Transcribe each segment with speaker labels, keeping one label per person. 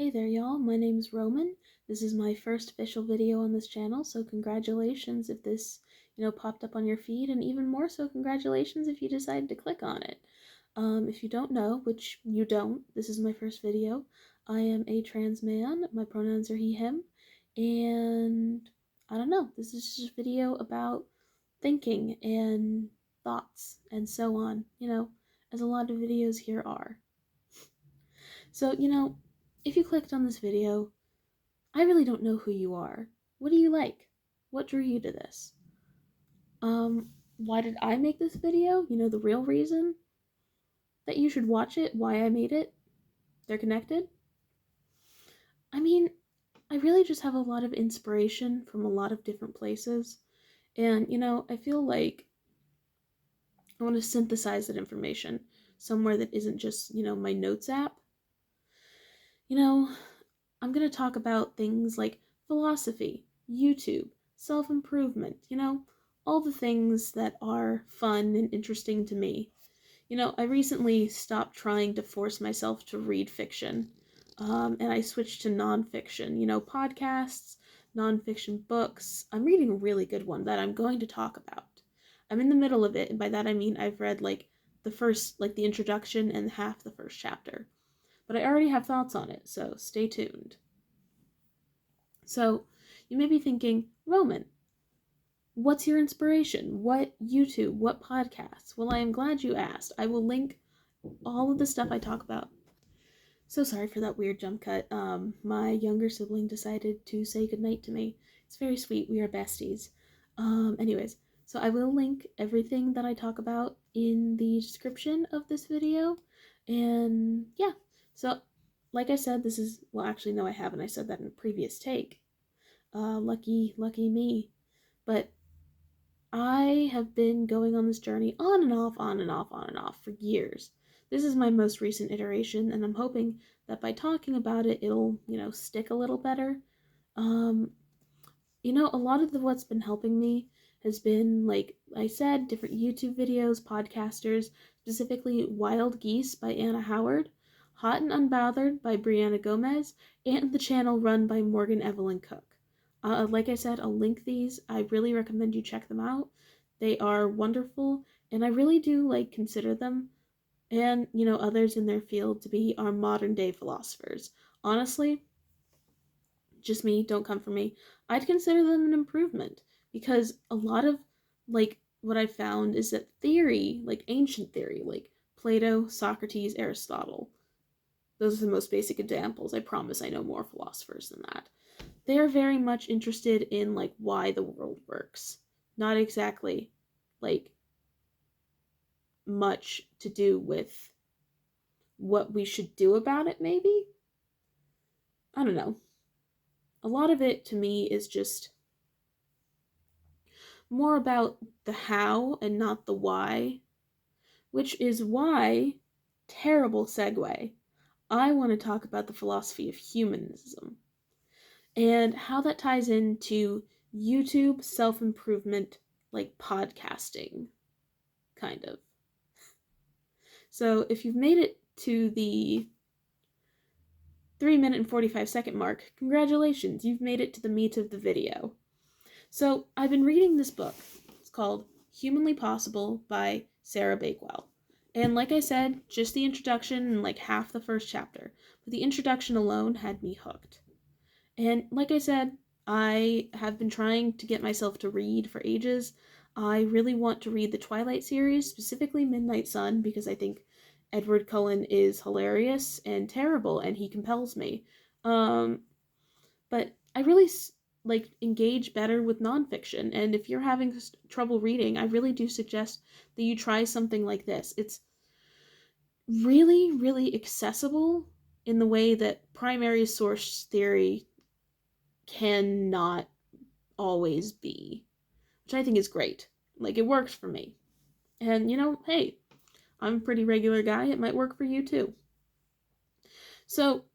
Speaker 1: Hey there y'all, my name's Roman. This is my first official video on this channel, so congratulations if this, popped up on your feed, and even more so congratulations if you decided to click on it. If you don't know, which you don't, this is my first video. I am a trans man, my pronouns are he, him, and I don't know, this is just a video about thinking and thoughts and so on, as a lot of videos here are. So, if you clicked on this video, I really don't know who you are. What do you like? What drew you to this? Why did I make this video? The real reason that you should watch it, why I made it. They're connected. I mean, I really just have a lot of inspiration from a lot of different places. And, I feel like I want to synthesize that information somewhere that isn't just, my notes app. I'm going to talk about things like philosophy, YouTube, self-improvement, all the things that are fun and interesting to me. I recently stopped trying to force myself to read fiction, and I switched to nonfiction, podcasts, nonfiction books. I'm reading a really good one that I'm going to talk about. I'm in the middle of it, and by that I mean I've read, the introduction and half the first chapter. But I already have thoughts on it, so stay tuned. So, you may be thinking, Roman, what's your inspiration? What YouTube? What podcasts? Well, I am glad you asked. I will link all of the stuff I talk about. So sorry for that weird jump cut. My younger sibling decided to say goodnight to me. It's very sweet. We are besties. Anyways, so I will link everything that I talk about in the description of this video. And yeah, so like I said, this is, well, actually, no, I haven't. I said that in a previous take. Lucky me. But I have been going on this journey on and off for years. This is my most recent iteration, and I'm hoping that by talking about it, it'll, stick a little better. A lot of what's been helping me has been, like I said, different YouTube videos, podcasters, specifically Wild Geese by Anna Howard, Hot and Unbothered by Brianna Gomez, and the channel run by Morgan Evelyn Cook. Like I said, I'll link these. I really recommend you check them out. They are wonderful, and I really do, consider them and, others in their field to be our modern day philosophers. Honestly, just me, don't come for me. I'd consider them an improvement because a lot of, what I found is that theory, ancient theory, Plato, Socrates, Aristotle, those are the most basic examples. I promise I know more philosophers than that. They're very much interested in, why the world works. Not exactly, much to do with what we should do about it, maybe? I don't know. A lot of it, to me, is just more about the how and not the why, which is why, terrible segue, I want to talk about the philosophy of humanism and how that ties into YouTube self-improvement, podcasting, kind of. So if you've made it to the 3-minute and 45-second mark, congratulations, you've made it to the meat of the video. So I've been reading this book. It's called Humanly Possible by Sarah Bakewell. And like I said, just the introduction and half the first chapter. But the introduction alone had me hooked. And like I said, I have been trying to get myself to read for ages. I really want to read the Twilight series, specifically Midnight Sun, because I think Edward Cullen is hilarious and terrible, and he compels me. But I really engage better with nonfiction, and if you're having trouble reading, I really do suggest that you try something like this. It's really, really accessible in the way that primary source theory cannot always be, which I think is great. It works for me. And, hey, I'm a pretty regular guy. It might work for you, too. So,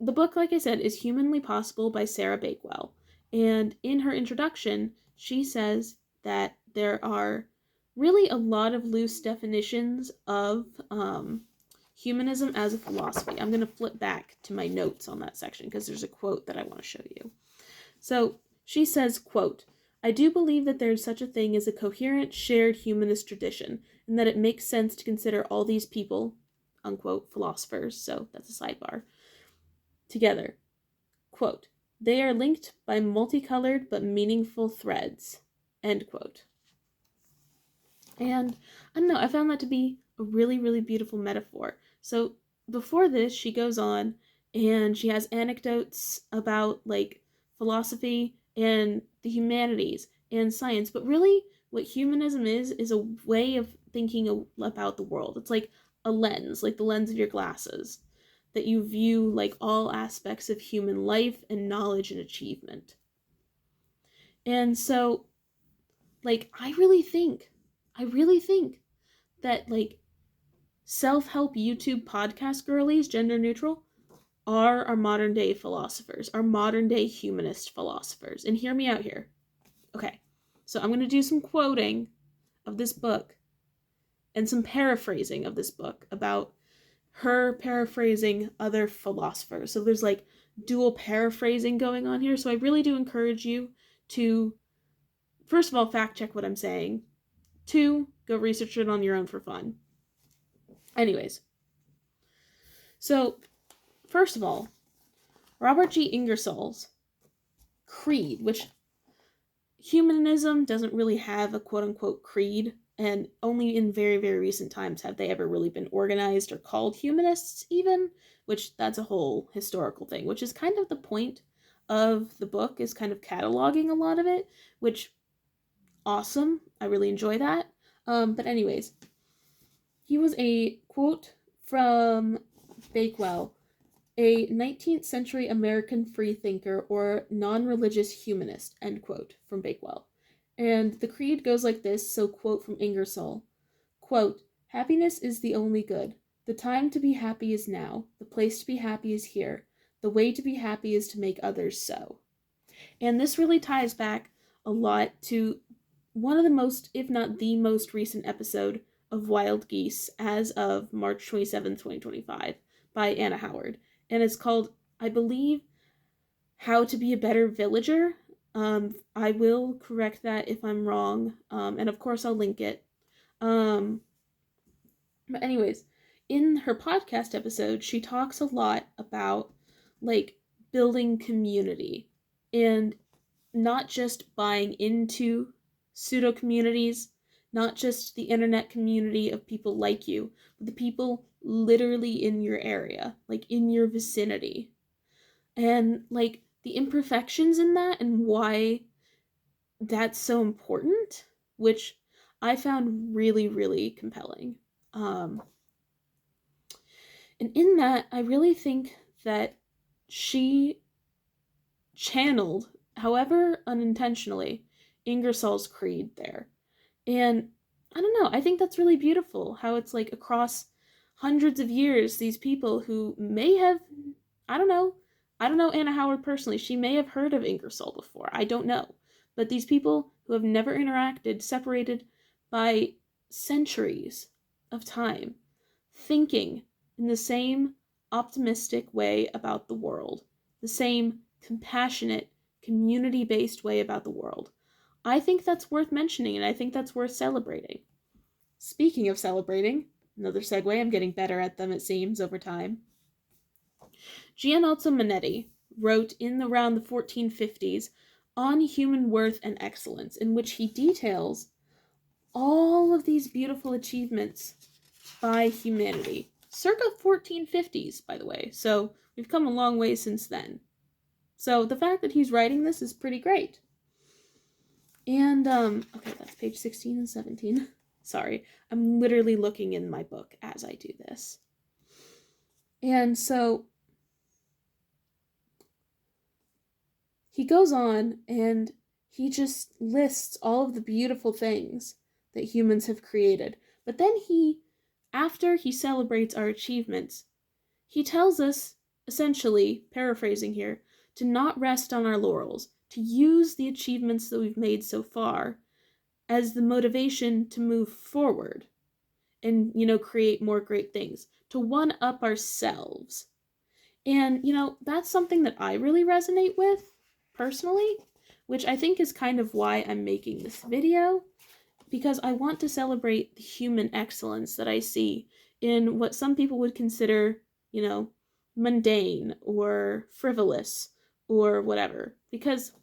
Speaker 1: the book, like I said, is Humanly Possible by Sarah Bakewell. And in her introduction, she says that there are really a lot of loose definitions of Humanism as a Philosophy. I'm going to flip back to my notes on that section because there's a quote that I want to show you. So she says, quote, "I do believe that there is such a thing as a coherent, shared humanist tradition, and that it makes sense to consider all these people," unquote, philosophers, so that's a sidebar, "together. Quote, they are linked by multicolored but meaningful threads," end quote. And I don't know, I found that to be a really, really beautiful metaphor. So before this, she goes on and she has anecdotes about like philosophy and the humanities and science. But really, what humanism is a way of thinking about the world. It's like a lens, like the lens of your glasses, that you view like all aspects of human life and knowledge and achievement. And so, like, I really think that like self-help YouTube podcast girlies, gender neutral, are our modern day philosophers, our modern day humanist philosophers. And hear me out here. Okay, so I'm going to do some quoting of this book and some paraphrasing of this book about her paraphrasing other philosophers. So there's like dual paraphrasing going on here. So I really do encourage you to, first of all, fact check what I'm saying. 2, go research it on your own for fun. Anyways, so first of all, Robert G. Ingersoll's creed, which humanism doesn't really have a quote-unquote creed, and only in very, very recent times have they ever really been organized or called humanists even, which that's a whole historical thing, which is kind of the point of the book, is kind of cataloging a lot of it, which, awesome, I really enjoy that. But anyways, he was a quote from Bakewell, a 19th century American freethinker or non-religious humanist, end quote, from Bakewell. And the creed goes like this, so quote from Ingersoll, quote, "Happiness is the only good. The time to be happy is now. The place to be happy is here. The way to be happy is to make others so." And this really ties back a lot to one of the most, if not the most recent episode of Wild Geese as of March 27, 2025 by Anna Howard. And it's called, I believe, How to Be a Better Villager. I will correct that if I'm wrong. And of course I'll link it. But anyways, in her podcast episode, she talks a lot about like building community and not just buying into pseudo communities, not just the internet community of people like you, but the people literally in your area, like in your vicinity. And like the imperfections in that and why that's so important, which I found really, really compelling. And in that, I really think that she channeled, however unintentionally, Ingersoll's creed there. And I don't know, I think that's really beautiful how it's like across hundreds of years, these people who may have, I don't know Anna Howard personally, she may have heard of Ingersoll before, I don't know. But these people who have never interacted, separated by centuries of time, thinking in the same optimistic way about the world, the same compassionate, community-based way about the world. I think that's worth mentioning, and I think that's worth celebrating. Speaking of celebrating, another segue, I'm getting better at them, it seems, over time. Gianozzo Manetti wrote in around the 1450s On Human Worth and Excellence, in which he details all of these beautiful achievements by humanity. Circa 1450s, by the way, so we've come a long way since then. So the fact that he's writing this is pretty great. And, okay, that's page 16 and 17. Sorry, I'm literally looking in my book as I do this. And so he goes on and he just lists all of the beautiful things that humans have created. But then after he celebrates our achievements, he tells us, essentially, paraphrasing here, to not rest on our laurels, to use the achievements that we've made so far as the motivation to move forward and, create more great things, to one up ourselves. And, that's something that I really resonate with personally, which I think is kind of why I'm making this video, because I want to celebrate the human excellence that I see in what some people would consider, mundane or frivolous or whatever. Because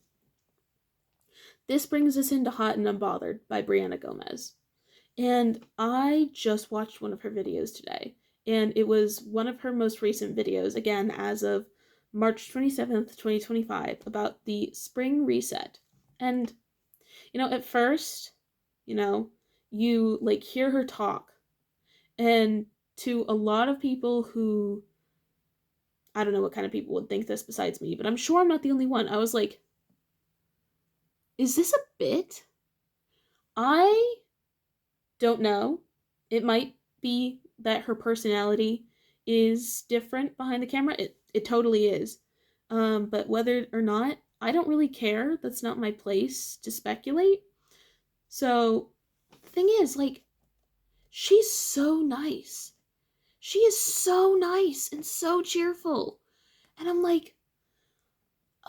Speaker 1: this brings us into Hot and Unbothered by Brianna Gomez. And I just watched one of her videos today, and it was one of her most recent videos, again, as of March 27th, 2025, about the spring reset. And, at first, you like hear her talk, and to a lot of people who, I don't know what kind of people would think this besides me, but I'm sure I'm not the only one. I was like, is this a bit? I don't know. It might be that her personality is different behind the camera. It totally is. But whether or not, I don't really care. That's not my place to speculate. So, the thing is, like, she's so nice. She is so nice and so cheerful. And I'm like,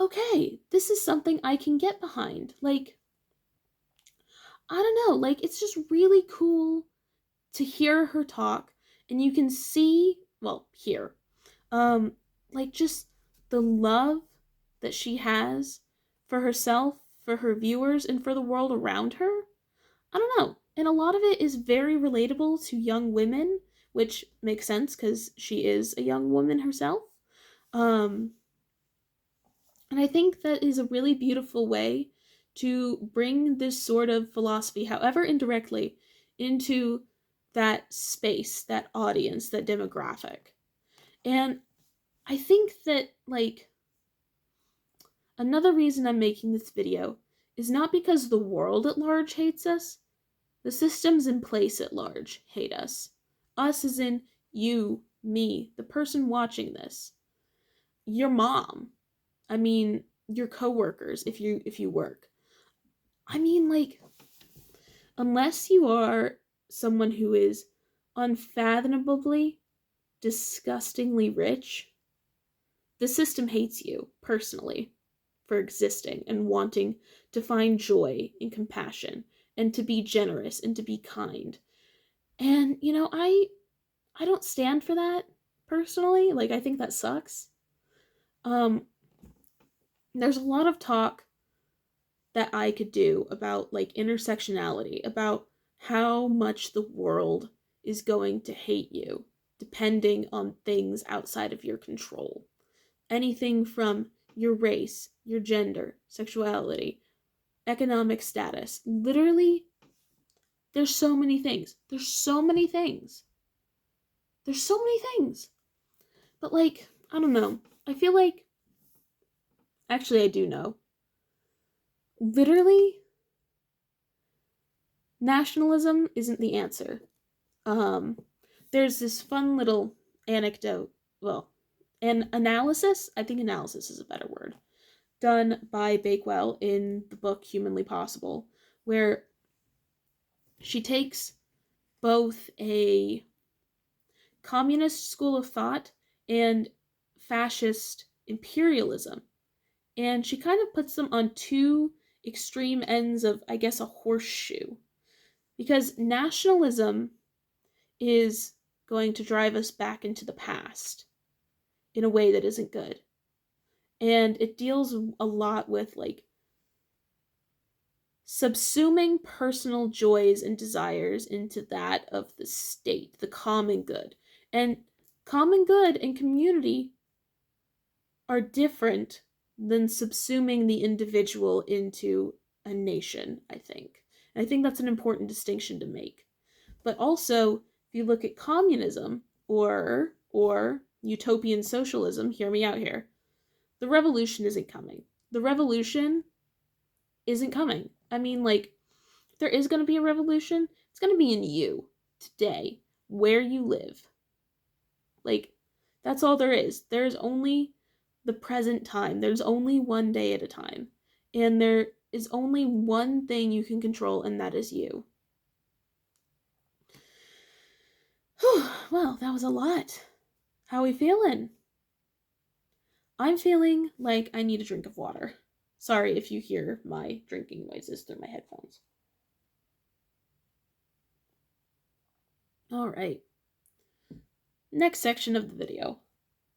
Speaker 1: okay, this is something I can get behind. Like, I don't know, like, it's just really cool to hear her talk, and you can see, well, hear, like, just the love that she has for herself, for her viewers, and for the world around her. I don't know. And a lot of it is very relatable to young women, which makes sense because she is a young woman herself. Um, and I think that is a really beautiful way to bring this sort of philosophy, however indirectly, into that space, that audience, that demographic. And I think that, like, another reason I'm making this video is not because the world at large hates us. The systems in place at large hate us. Us as in you, me, the person watching this, your mom. I mean, your coworkers if you work. I mean, like, unless you are someone who is unfathomably, disgustingly rich, the system hates you personally for existing and wanting to find joy and compassion and to be generous and to be kind. And, I don't stand for that personally. Like, I think that sucks. Um, there's a lot of talk that I could do about, like, intersectionality, about how much the world is going to hate you depending on things outside of your control. Anything from your race, your gender, sexuality, economic status. Literally, there's so many things. There's so many things. There's so many things. But, like, I don't know. I feel like, actually, I do know. Literally, nationalism isn't the answer. There's this fun little anecdote, well, an analysis, I think analysis is a better word, done by Bakewell in the book Humanly Possible, where she takes both a communist school of thought and fascist imperialism, and she kind of puts them on two extreme ends of, I guess, a horseshoe. Because nationalism is going to drive us back into the past in a way that isn't good. And it deals a lot with, like, subsuming personal joys and desires into that of the state, the common good. And common good and community are different than subsuming the individual into a nation, I think. And I think that's an important distinction to make. But also, if you look at communism or utopian socialism, hear me out here, the revolution isn't coming. The revolution isn't coming. I mean, like, if there is going to be a revolution, it's going to be in you, today, where you live. Like, that's all there is. There's only the present time. There's only one day at a time. And there is only one thing you can control, and that is you. Whew, well, that was a lot. How are we feeling? I'm feeling like I need a drink of water. Sorry if you hear my drinking noises through my headphones. All right. Next section of the video.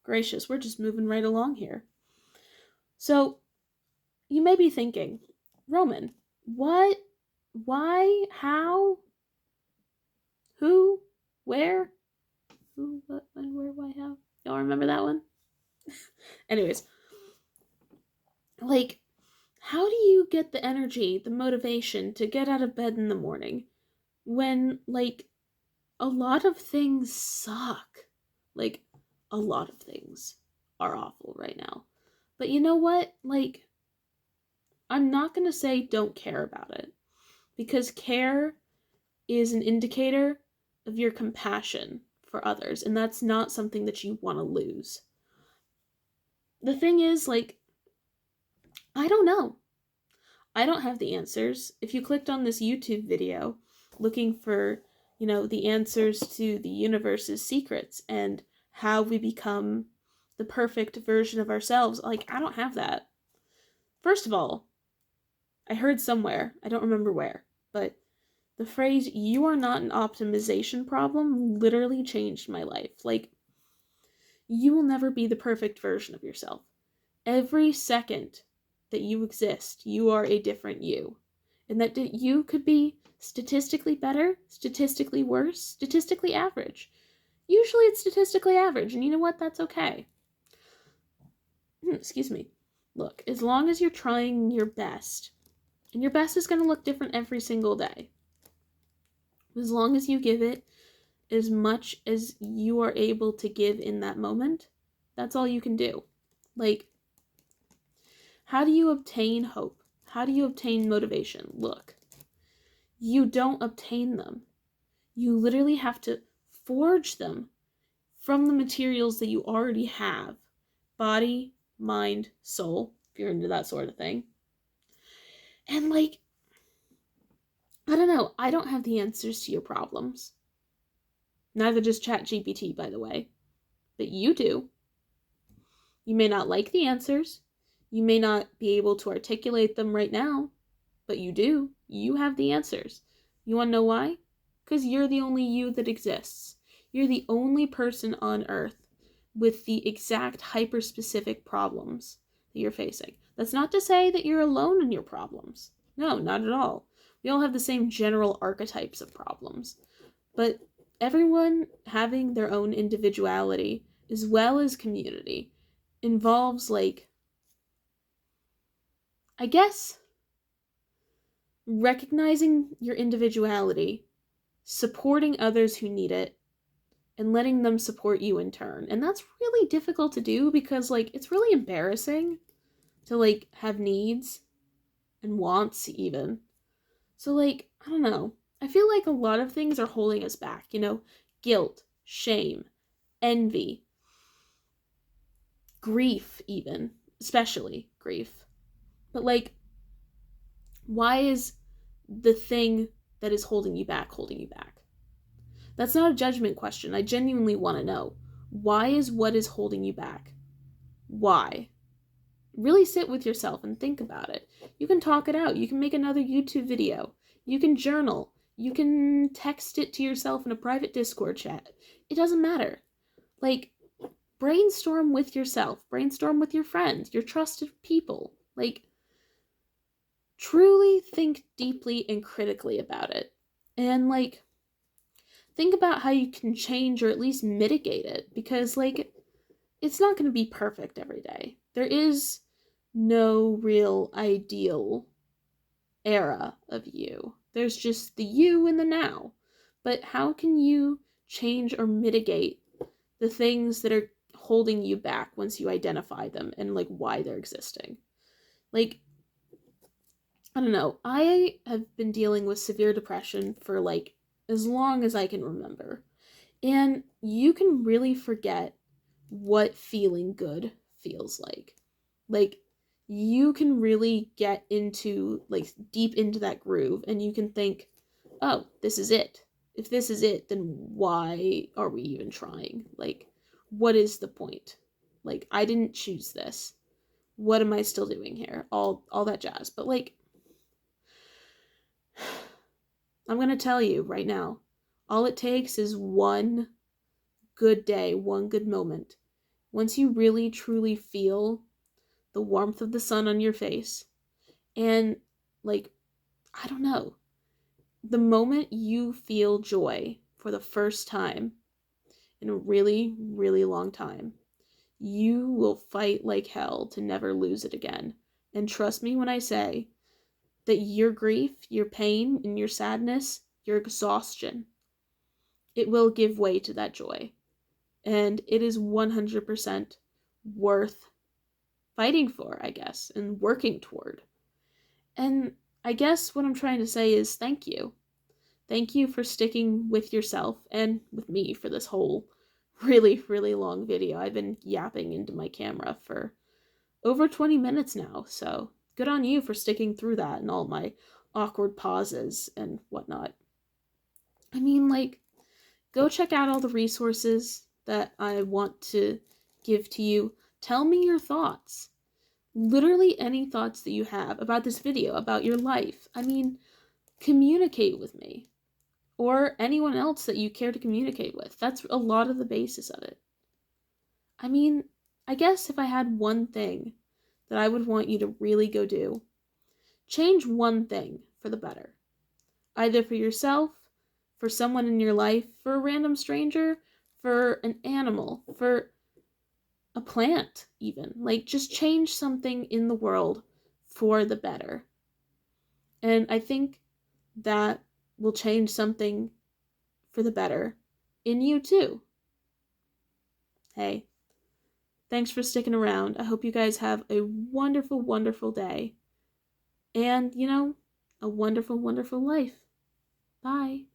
Speaker 1: Gracious, we're just moving right along here. So, you may be thinking, Roman, what, why, how, who, where, who, what, when, where, why, how? Y'all remember that one? Anyways, like, how do you get the energy, the motivation to get out of bed in the morning when, like, a lot of things suck? Like, a lot of things are awful right now. But you know what? Like, I'm not going to say don't care about it, because care is an indicator of your compassion for others, and that's not something that you want to lose. The thing is, like, I don't know. I don't have the answers. If you clicked on this YouTube video looking for, the answers to the universe's secrets and how we become the perfect version of ourselves, like, I don't have that. First of all, I heard somewhere, I don't remember where, but the phrase, "you are not an optimization problem," literally changed my life. Like, you will never be the perfect version of yourself. Every second that you exist, you are a different you. And that you could be statistically better, statistically worse, statistically average. Usually it's statistically average, and you know what? That's okay. Excuse me. Look, as long as you're trying your best, and your best is going to look different every single day, as long as you give it as much as you are able to give in that moment, that's all you can do. Like, how do you obtain hope? How do you obtain motivation? Look, you don't obtain them. You literally have to forge them from the materials that you already have. Body, mind, soul, if you're into that sort of thing. And like, I don't know, I don't have the answers to your problems. Neither does ChatGPT, by the way. But you do. You may not like the answers. You may not be able to articulate them right now, but you do. You have the answers. You want to know why? Because you're the only you that exists. You're the only person on Earth with the exact hyper-specific problems that you're facing. That's not to say that you're alone in your problems. No, not at all. We all have the same general archetypes of problems. But everyone having their own individuality, as well as community, involves, like, I guess, recognizing your individuality, supporting others who need it, and letting them support you in turn. And that's really difficult to do because, like, it's really embarrassing to, like, have needs and wants even. So, like, I don't know. I feel like a lot of things are holding us back, guilt, shame, envy, grief even, especially grief. But, like, why is the thing that is holding you back holding you back? That's not a judgment question. I genuinely want to know. Why is what is holding you back? Why? Really sit with yourself and think about it. You can talk it out. You can make another YouTube video. You can journal. You can text it to yourself in a private Discord chat. It doesn't matter. Like, brainstorm with yourself. Brainstorm with your friends, your trusted people. Like, truly think deeply and critically about it. And, like, think about how you can change or at least mitigate it. Because, like, it's not going to be perfect every day. There is no real ideal era of you. There's just the you in the now. But how can you change or mitigate the things that are holding you back once you identify them and, like, why they're existing? Like, I don't know. I have been dealing with severe depression for, like, as long as I can remember. And you can really forget what feeling good feels like. Like, you can really get into, like, deep into that groove and you can think, oh, this is it. If this is it, then why are we even trying? Like, what is the point? Like, I didn't choose this. What am I still doing here? All that jazz. But like, I'm gonna tell you right now, all it takes is one good day, one good moment. Once you really truly feel the warmth of the sun on your face, and like, I don't know, the moment you feel joy for the first time in a really, really long time, you will fight like hell to never lose it again. And trust me when I say that your grief, your pain, and your sadness, your exhaustion, it will give way to that joy. And it is 100% worth fighting for, I guess, and working toward. And I guess what I'm trying to say is thank you. Thank you for sticking with yourself and with me for this whole really, really long video. I've been yapping into my camera for over 20 minutes now, so good on you for sticking through that and all my awkward pauses and whatnot. I mean, like, go check out all the resources that I want to give to you. Tell me your thoughts. Literally any thoughts that you have about this video, about your life. I mean, communicate with me. Or anyone else that you care to communicate with. That's a lot of the basis of it. I mean, I guess if I had one thing that I would want you to really go do, change one thing for the better. Either for yourself, for someone in your life, for a random stranger, for an animal, for a plant even. Like, just change something in the world for the better. And I think that will change something for the better in you too. Hey, thanks for sticking around. I hope you guys have a wonderful, wonderful day. And, a wonderful, wonderful life. Bye.